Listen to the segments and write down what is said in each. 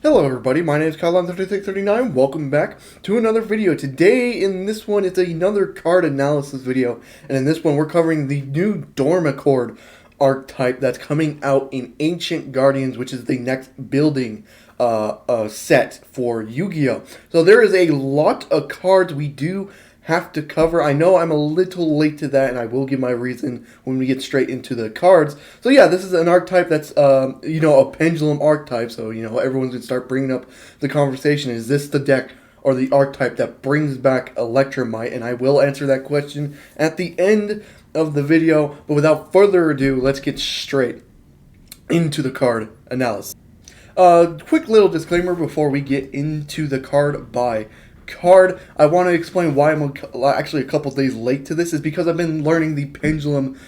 Hello everybody, my name is Kyle3639. Welcome back to another video. Today in this one it's another card analysis video, and in this one we're covering the new Doremichord Archetype that's coming out in Ancient Guardians, which is the next building set for Yu-Gi-Oh! So there is a lot of cards we do have to cover. I know I'm a little late to that, and I will give my reason when we get straight into the cards. So yeah, this is an archetype that's, a pendulum archetype, so, everyone's going to start bringing up the conversation. Is this the deck or the archetype that brings back Electromite? And I will answer that question at the end of the video, but without further ado, let's get straight into the card analysis. Quick little disclaimer before we get into the card by card. I want to explain why I'm actually a couple days late to this. Is because I've been learning the pendulum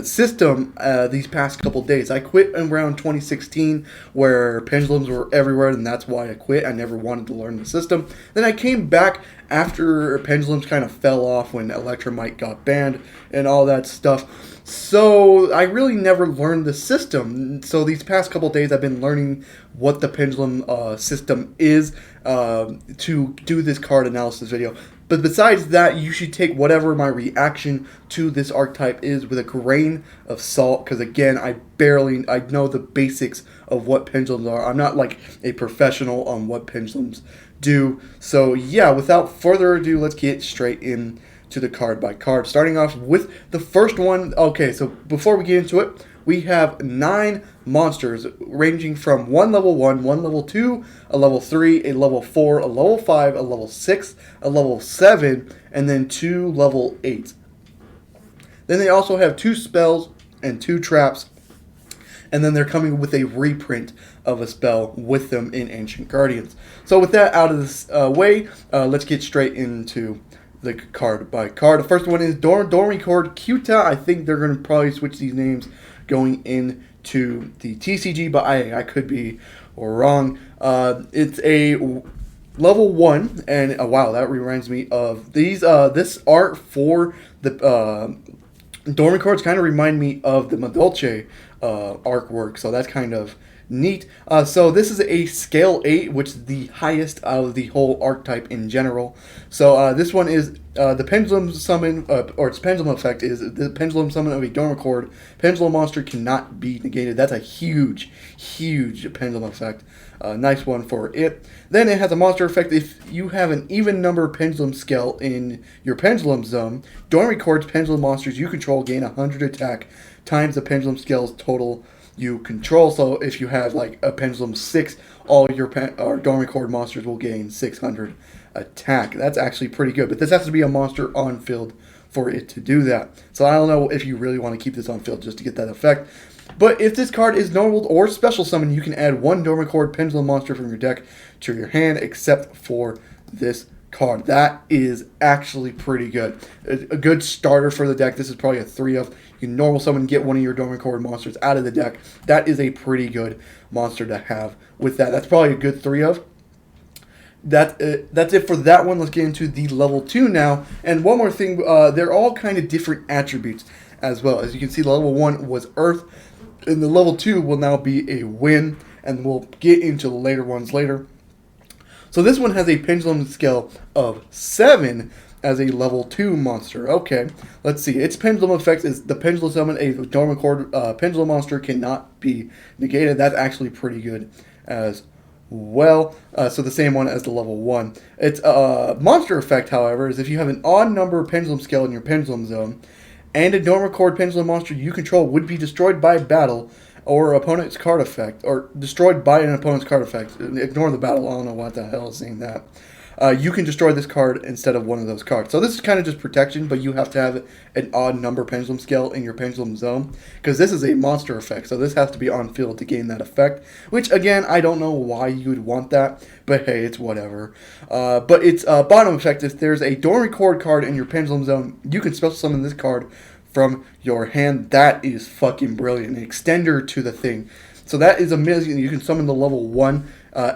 system these past couple days. I quit around 2016 where pendulums were everywhere, and that's why I quit. I never wanted to learn the system. Then I came back after pendulums kind of fell off when Electromite got banned and all that stuff. So I really never learned the system. So these past couple days I've been learning what the pendulum system is to do this card analysis video. But besides that, you should take whatever my reaction to this archetype is with a grain of salt, because again, I know the basics of what pendulums are. I'm not like a professional on what pendulums do. So yeah, without further ado, let's get straight in to the card by card, starting off with the first one. Okay, so before we get into it, we have 9 monsters ranging from 1 level 1, 1 level 2, a level 3, a level 4, a level 5, a level 6, a level 7, and then 2 level 8. Then they also have 2 spells and 2 traps, and then they're coming with a reprint of a spell with them in Ancient Guardians. So with that out of this way, let's get straight into the card by card. The first one is Doremichord Archetype. I think they're going to probably switch these names going into the TCG, but I could be wrong. It's a level 1, and wow, that reminds me of these. This art for the Doremichords kind of remind me of the Madolche artwork, so that's kind of neat. So this is a scale 8, which is the highest out of the whole archetype in general. So this one is the pendulum summon, or its pendulum effect is the pendulum summon of a Doremichord. Pendulum monster cannot be negated. That's a huge pendulum effect. Nice one for it. Then it has a monster effect. If you have an even number pendulum scale in your pendulum zone, Doremichord's pendulum monsters you control gain 100 attack times the pendulum scale's total you control. So if you have like a pendulum 6, all your Doremichord monsters will gain 600 attack. That's actually pretty good, but this has to be a monster on field for it to do that. So I don't know if you really want to keep this on field just to get that effect. But if this card is normal or special summon, you can add 1 Doremichord pendulum monster from your deck to your hand, except for this card. That is actually pretty good. A good starter for the deck. This is probably a 3 of. You can normal summon, get one of your Doremichord monsters out of the deck. That is a pretty good monster to have with that. That's probably a good 3 of. That's it for that one. Let's get into the level 2 now. And one more thing, they're all kind of different attributes as well. As you can see, the level 1 was Earth, and the level 2 will now be a Wind, and we'll get into the later ones later. So this one has a pendulum scale of 7 as a level 2 monster. Okay, let's see. Its pendulum effect is the pendulum summon a Doremichord pendulum monster cannot be negated. That's actually pretty good as well. So the same one as the level 1. Its monster effect, however, is if you have an odd number pendulum scale in your pendulum zone, and a Doremichord pendulum monster you control would be destroyed by battle or opponent's card effect, or destroyed by an opponent's card effect. Ignore the battle. I don't know what the hell is saying that. You can destroy this card instead of one of those cards. So this is kind of just protection, but you have to have an odd number pendulum scale in your pendulum zone, because this is a monster effect, so this has to be on field to gain that effect, which again, I don't know why you would want that, but hey, it's whatever. But its bottom effect is there's a Doremichord card in your pendulum zone, you can special summon this card from your hand. That is fucking brilliant. An extender to the thing. So that is amazing. You can summon the level 1,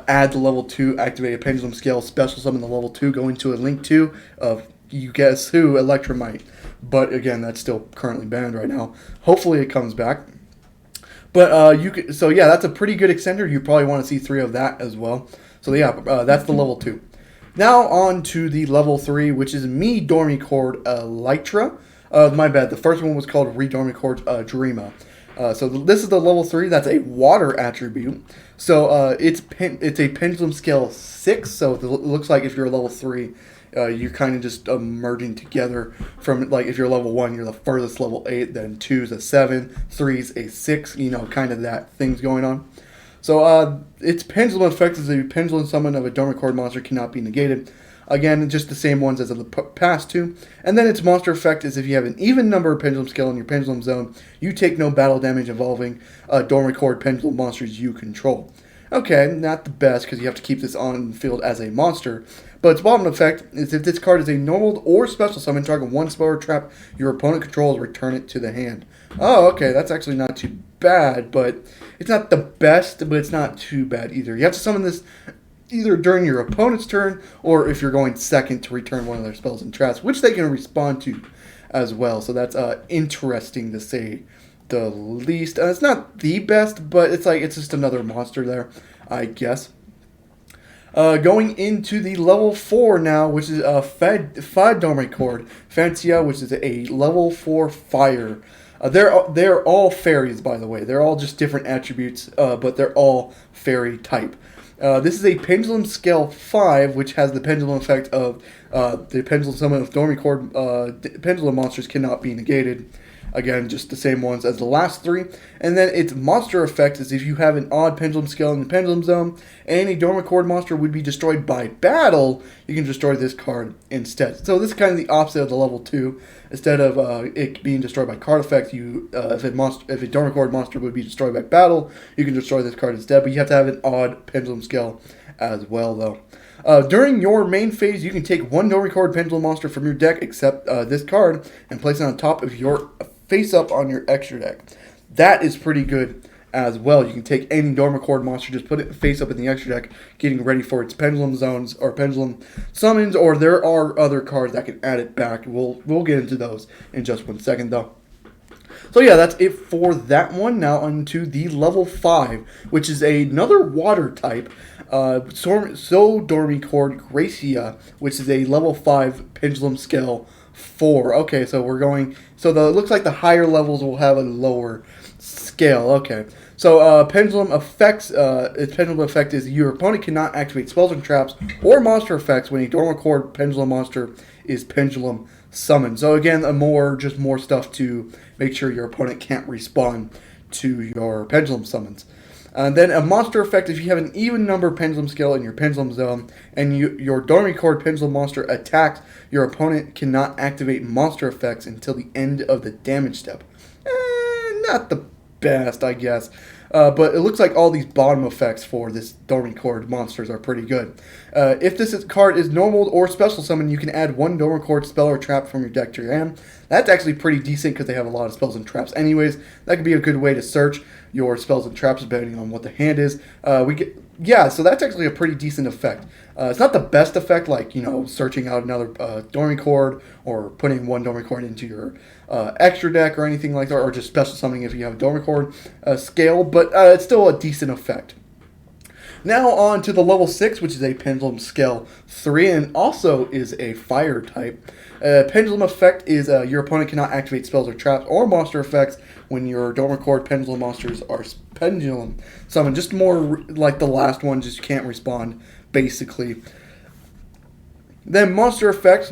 add the level 2, activate a pendulum scale, special summon the level 2, go into a link 2 of, you guess who, Electromite. But again, that's still currently banned right now. Hopefully it comes back. But you could, so yeah, that's a pretty good extender. You probably want to see 3 of that as well. So yeah, that's the level 2. Now on to the level 3, which is me Doremichord Elytra. My bad. The first one was called Doremichord Dreama. So this is the level 3. That's a water attribute. So it's a pendulum scale 6. So it looks like if you're level 3, you're kind of just merging together from, like, if you're level 1, you're the furthest level 8, then 2's a 7, 3's a 6, you know, kind of that thing's going on. So its pendulum effect is a pendulum summon of a Doremichord monster cannot be negated. Again, just the same ones as in the past 2. And then its monster effect is if you have an even number of pendulum scale in your pendulum zone, you take no battle damage involving Doremichord pendulum monsters you control. Okay, not the best because you have to keep this on the field as a monster. But its bottom effect is if this card is a normal or special summon, target 1 spell or trap your opponent controls, return it to the hand. Oh, okay, that's actually not too bad, but it's not the best, but it's not too bad either. You have to summon this either during your opponent's turn, or if you're going second, to return one of their spells and traps, which they can respond to as well. So that's interesting to say the least. It's not the best, but it's just another monster there, I guess. Going into the level 4 now, which is Fad Doremichord Fantia, which is a level 4 fire. They're all fairies, by the way. They're all just different attributes, but they're all fairy type. This is a pendulum scale 5, which has the pendulum effect of the pendulum summon of Doremichord pendulum monsters cannot be negated. Again, just the same ones as the last 3. And then its monster effect is if you have an odd pendulum scale in the pendulum zone, and a Doremichord monster would be destroyed by battle, you can destroy this card instead. So this is kind of the opposite of the level 2. Instead of it being destroyed by card effect, if a Doremichord monster would be destroyed by battle, you can destroy this card instead. But you have to have an odd pendulum scale as well, though. During your main phase, you can take 1 Doremichord pendulum monster from your deck, except this card, and place it on top of your face up on your extra deck. That is pretty good as well. You can take any Doremichord monster, just put it face up in the extra deck, getting ready for its pendulum zones or pendulum summons, or there are other cards that can add it back. We'll get into those in just 1 second, though. So yeah, that's it for that one. Now onto the level 5, which is another water type. Doremichord Gracia, which is a level 5 pendulum scale 4. Okay, so we're going. So it looks like the higher levels will have a lower scale. Okay, so pendulum effects. Its pendulum effect is your opponent cannot activate spells and traps or monster effects when a Doremichord pendulum monster is pendulum summoned. So again, just more stuff to make sure your opponent can't respond to your pendulum summons. And then a monster effect, if you have an even number pendulum scale in your pendulum zone, and your Doremichord pendulum monster attacks, your opponent cannot activate monster effects until the end of the damage step. Not the best, I guess. But it looks like all these bottom effects for this Doremichord monsters are pretty good. If this card is normal or special summon, you can add 1 Doremichord spell or trap from your deck to your hand. That's actually pretty decent because they have a lot of spells and traps anyways. That could be a good way to search your spells and traps depending on what the hand is. So that's actually a pretty decent effect. It's not the best effect, like, searching out another Doremichord or putting 1 Doremichord into your extra deck or anything like that, or just special summoning if you have a Doremichord scale, but it's still a decent effect. Now on to the level 6, which is a pendulum scale 3 and also is a fire type. Pendulum effect is your opponent cannot activate spells or traps or monster effects when your Doremichord pendulum monsters are pendulum summoned. Just more like the last one, just can't respond, basically. Then monster effects.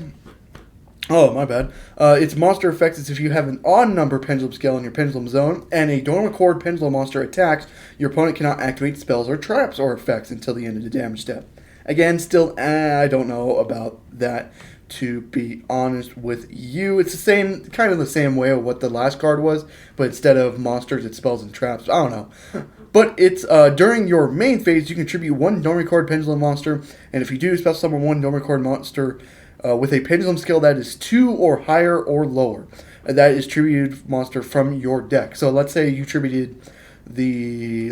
Oh, my bad. Its monster effect is if you have an odd number pendulum scale in your pendulum zone, and a Doremichord pendulum monster attacks, your opponent cannot activate spells or traps or effects until the end of the damage step. Again, still, I don't know about that, to be honest with you. It's kind of the same way of what the last card was, but instead of monsters, it's spells and traps. I don't know. But it's during your main phase, you contribute 1 Doremichord pendulum monster, and if you do, special summon 1 Doremichord monster with a pendulum scale that is 2 or higher or lower. That is tributed monster from your deck. So let's say you tributed the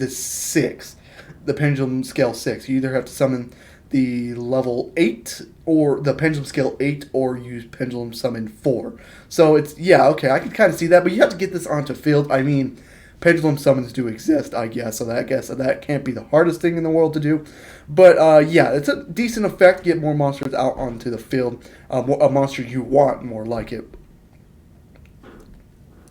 6, the pendulum scale 6. You either have to summon the level 8 or the pendulum scale 8 or use pendulum summon 4. So it's, yeah, okay, I can kind of see that, but you have to get this onto field. I mean, pendulum summons do exist, I guess. So that can't be the hardest thing in the world to do. But yeah, it's a decent effect. Get more monsters out onto the field. A monster you want, more like it.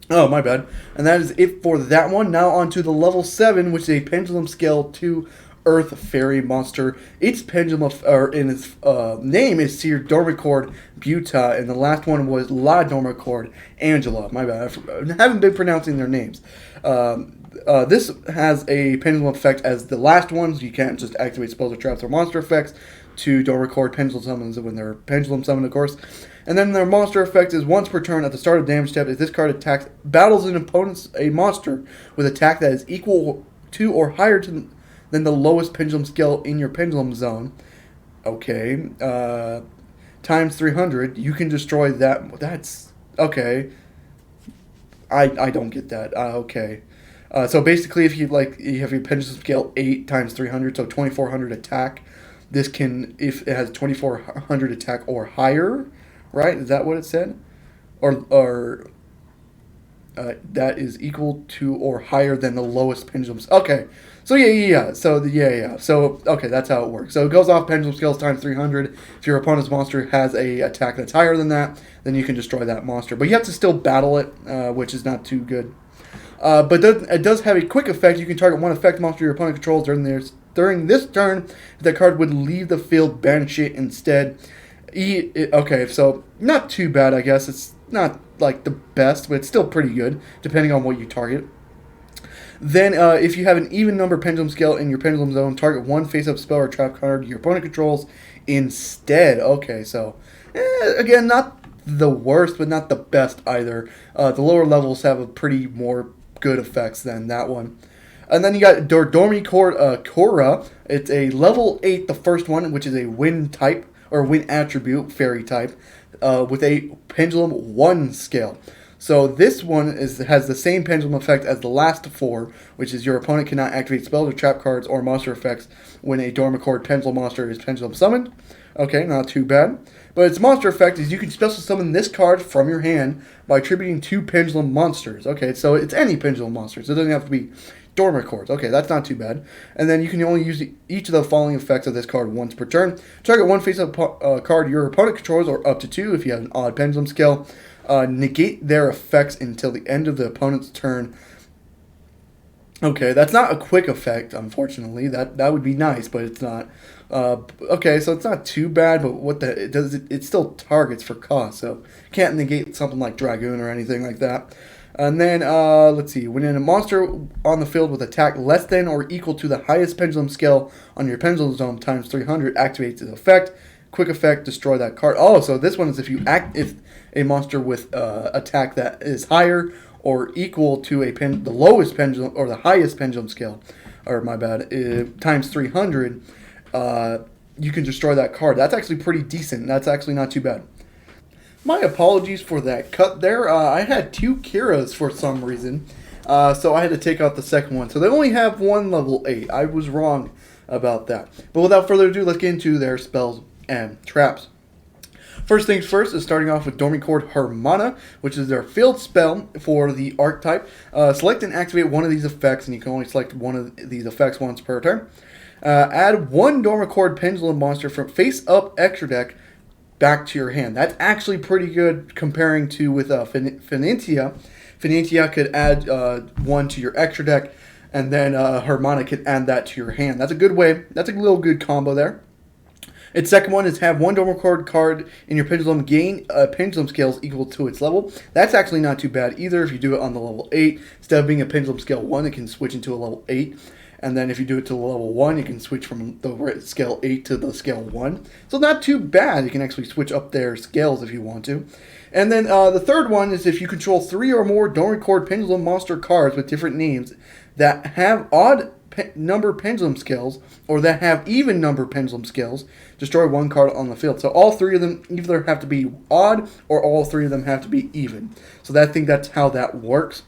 Oh, my bad. And that is it for that one. Now on to the level 7, which is a Pendulum Scale 2 Earth Fairy monster. Its pendulum, or in its name is Sir Doremichord Buta, and the last one was La Doremichord Angela. My bad, I haven't been pronouncing their names. This has a pendulum effect as the last ones. You can't just activate spells or traps or monster effects to Doremichord pendulum summons when they're pendulum summoned, of course. And then their monster effect is once per turn at the start of damage step. If this card attacks, battles an opponent's a monster with attack that is equal to or higher than the lowest pendulum scale in your pendulum zone. Okay, times 300. You can destroy that. That's okay. I don't get that. Okay. So basically, if you have your pendulum scale 8 times 300, so 2400 attack. This can, if it has 2400 attack or higher, right? Is that what it said? Or that is equal to or higher than the lowest pendulum. Okay, so yeah. So So okay, that's how it works. So it goes off pendulum scales times 300. If your opponent's monster has a attack that's higher than that, then you can destroy that monster. But you have to still battle it, which is not too good. But it does have a quick effect. You can target one effect monster your opponent controls during this turn. If that card would leave the field, banish it instead. Okay, so not too bad, I guess. It's not like the best, but it's still pretty good, depending on what you target. Then, if you have an even number pendulum scale in your pendulum zone, target one face-up spell or trap card your opponent controls instead. Okay, so, again, not the worst, but not the best either. The lower levels have a pretty more good effects than that one. And then you got Doremichord Korra. It's a level 8, the first one, which is a wind type, or wind attribute, fairy type, with a pendulum 1 scale. So this one has the same pendulum effect as the last 4, which is your opponent cannot activate spells or trap cards or monster effects when a Doremichord pendulum monster is pendulum summoned. Okay, not too bad. But its monster effect is you can special summon this card from your hand by attributing 2 pendulum monsters. Okay, so it's any pendulum monsters. It doesn't have to be Doremichords. Okay, that's not too bad. And then you can only use each of the following effects of this card once per turn. Target one face-up card your opponent controls, or up to 2 if you have an odd pendulum scale. Negate their effects until the end of the opponent's turn. Okay, that's not a quick effect, unfortunately. That would be nice, but it's not. Okay, so it's not too bad, but it still targets for cost, so can't negate something like Dragoon or anything like that. And then, let's see, when a monster on the field with attack less than or equal to the highest pendulum scale on your pendulum zone times 300 activates its effect. Quick effect, destroy that card. Oh, so this one is if a monster with attack that is higher or equal to the lowest pendulum or the highest pendulum scale, or my bad, times 300, you can destroy that card. That's actually pretty decent. That's actually not too bad. My apologies for that cut there. I had 2 Kiras for some reason, so I had to take out the second one. So they only have one level 8. I was wrong about that. But without further ado, let's get into their spells and traps. First things first is starting off with Doremichord Hermana, which is their field spell for the archetype. Select and activate one of these effects, and you can only select one of these effects once per turn. Add 1 Doremichord Pendulum monster from face-up extra deck back to your hand. That's actually pretty good comparing to with Finintia. Finintia could add 1 to your extra deck, and then Hermana could add that to your hand. That's a good way. That's a little good combo there. Its second one is have 1 Doremichord card in your pendulum gain pendulum scales equal to its level. That's actually not too bad either if you do it on the level 8. Instead of being a pendulum scale 1, it can switch into a level 8. And then if you do it to level 1, you can switch from the scale 8 to the scale 1. So not too bad. You can actually switch up their scales if you want to. And then the third one is if you control 3 or more Doremichord Pendulum monster cards with different names that have odd number pendulum scales or that have even number pendulum scales, destroy 1 card on the field. So all 3 of them either have to be odd or all 3 of them have to be even. So I think that's how that works.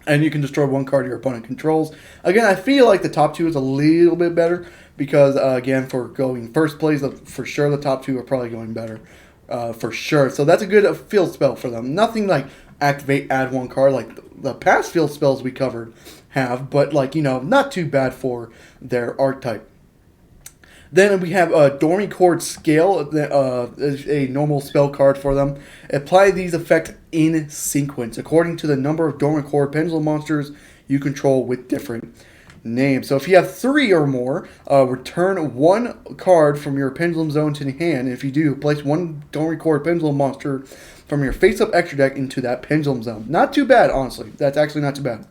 And you can destroy 1 card your opponent controls. Again, I feel like the top 2 is a little bit better because, again, for going first place, for sure the top 2 are probably going better. For sure. So that's a good field spell for them. Nothing like activate, add one card like the past field spells we covered have, but like, not too bad for their archetype. Then we have a Doremichord Scale, a normal spell card for them. Apply these effects in sequence according to the number of Doremichord Pendulum monsters you control with different names. So if you have 3 or more, return 1 card from your Pendulum Zone to the hand. If you do, place 1 Doremichord Pendulum monster from your face-up extra deck into that Pendulum Zone. Not too bad, honestly. That's actually not too bad.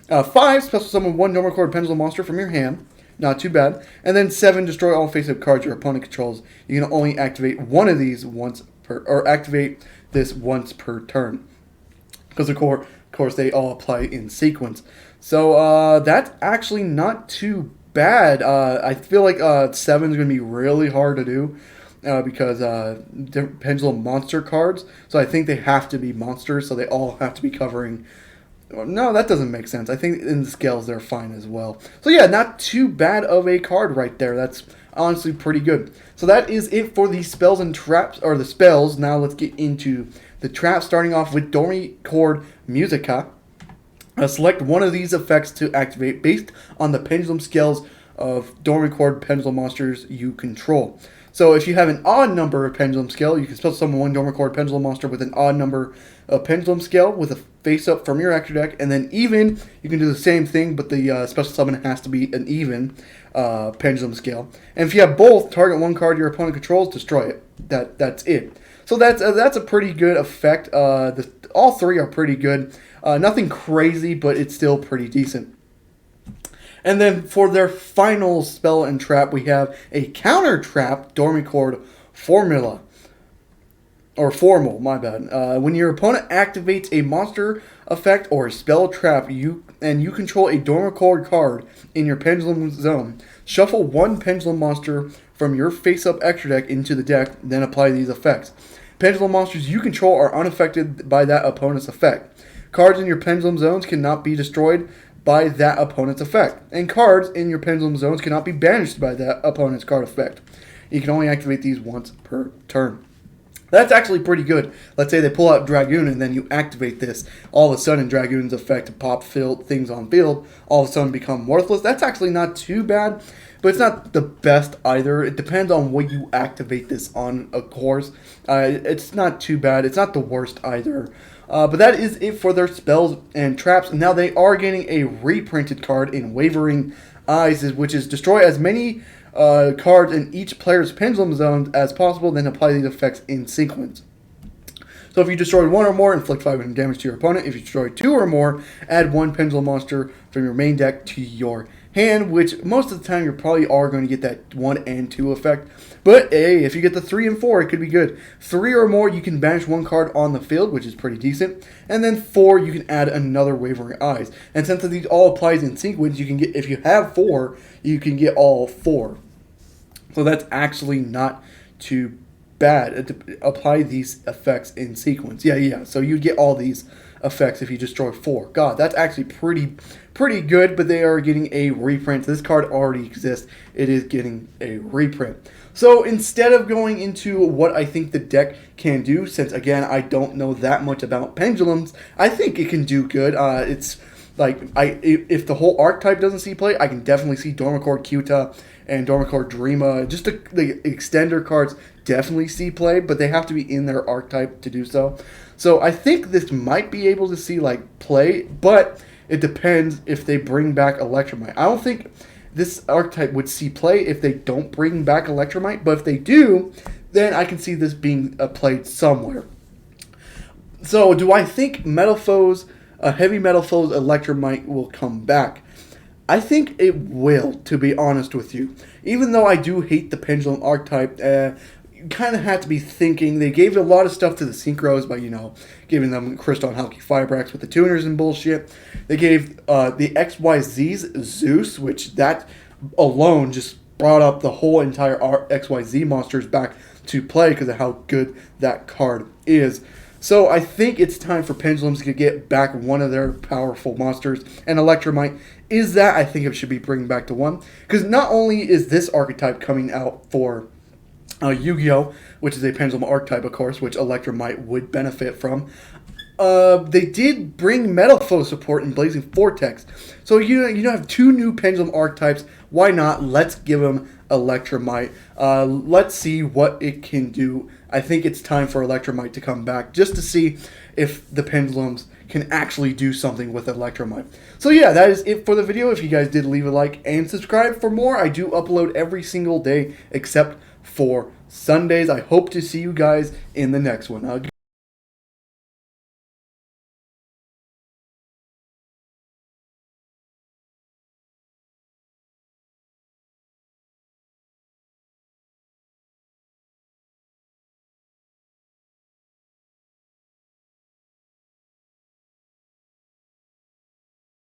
5, special summon 1 Doremichord Pendulum monster from your hand. Not too bad. And then 7, destroy all face-up cards your opponent controls. You can only activate one of these once per, or activate this once per turn. Because of course they all apply in sequence. So that's actually not too bad. I feel like 7 is going to be really hard to do because they're Pendulum monster cards. So I think they have to be monsters. So they all have to be covering. No, that doesn't make sense. I think in the scales they're fine as well. So yeah, not too bad of a card right there. That's honestly pretty good. So that is it for the spells and traps, or the spells. Now let's get into the traps, starting off with Doremichord Musica. Select one of these effects to activate based on the pendulum scales of Doremichord pendulum monsters you control. So if you have an odd number of pendulum scale, you can special summon 1 Doremichord pendulum monster with an odd number of pendulum scale with a face-up from your extra deck. And then even, you can do the same thing, but the special summon has to be an even pendulum scale. And if you have both, target 1 card your opponent controls, destroy it. That's it. So that's a pretty good effect. All 3 are pretty good. Nothing crazy, but it's still pretty decent. And then for their final spell and trap, we have a counter trap, Doremichord Formula. Or Formal, my bad. When your opponent activates a monster effect or a spell trap, you control a Doremichord card in your Pendulum Zone, shuffle 1 Pendulum monster from your face-up extra deck into the deck, then apply these effects. Pendulum monsters you control are unaffected by that opponent's effect. Cards in your Pendulum Zones cannot be destroyed by that opponent's effect. And cards in your Pendulum Zones cannot be banished by that opponent's card effect. You can only activate these once per turn. That's actually pretty good. Let's say they pull out Dragoon and then you activate this. All of a sudden, Dragoon's effect to pop field things on field all of a sudden become worthless. That's actually not too bad, but it's not the best either. It depends on what you activate this on, of course. It's not too bad. It's not the worst either. But that is it for their spells and traps. Now they are getting a reprinted card in Wavering Eyes, which is destroy as many cards in each player's Pendulum Zone as possible, then apply these effects in sequence. So if you destroy 1 or more, inflict 500 damage to your opponent. If you destroy 2 or more, add 1 Pendulum monster from your main deck to your hand, which most of the time you probably are going to get that 1 and 2 effect. But hey, if you get the 3 and 4, it could be good. 3 or more, you can banish 1 card on the field, which is pretty decent. And then 4, you can add another Wavering Eyes. And since these all applies in sequence, you can get, if you have 4, you can get all 4. So that's actually not too bad. Apply these effects in sequence. Yeah. So you get all these effects if you destroy 4. God, that's actually pretty good, but they are getting a reprint. This card already exists. It is getting a reprint. So instead of going into what I think the deck can do, since again I don't know that much about pendulums, I think it can do good. It's like if the whole archetype doesn't see play, I can definitely see Doremichord Kyuta and Doremichord Dreama. Just the extender cards definitely see play, but they have to be in their archetype to do so. So I think this might be able to see like play, but it depends if they bring back Electromite. I don't think this archetype would see play if they don't bring back Electromite, but if they do, then I can see this being played somewhere. So do I think Metal Foes, Heavy Metal Foes Electromite will come back? I think it will, to be honest with you. Even though I do hate the Pendulum archetype, you kind of have to be thinking. They gave a lot of stuff to the Synchros by, giving them Crystal and Halky Firebrax with the tuners and bullshit. They gave the XYZ's Zeus, which that alone just brought up the whole entire XYZ monsters back to play because of how good that card is. So I think it's time for Pendulums to get back one of their powerful monsters, and Electromite is that. I think it should be bringing back to one, because not only is this archetype coming out for Yu-Gi-Oh!, which is a Pendulum archetype, of course, which Electromite would benefit from, They did bring Metal Foe support in Blazing Vortex. So you have two new Pendulum archetypes. Why not? Let's give them Electromite. Let's see what it can do. I think it's time for Electromite to come back just to see if the Pendulums can actually do something with Electromite. So yeah, that is it for the video. If you guys did, leave a like and subscribe for more. I do upload every single day except for Sundays. I hope to see you guys in the next one.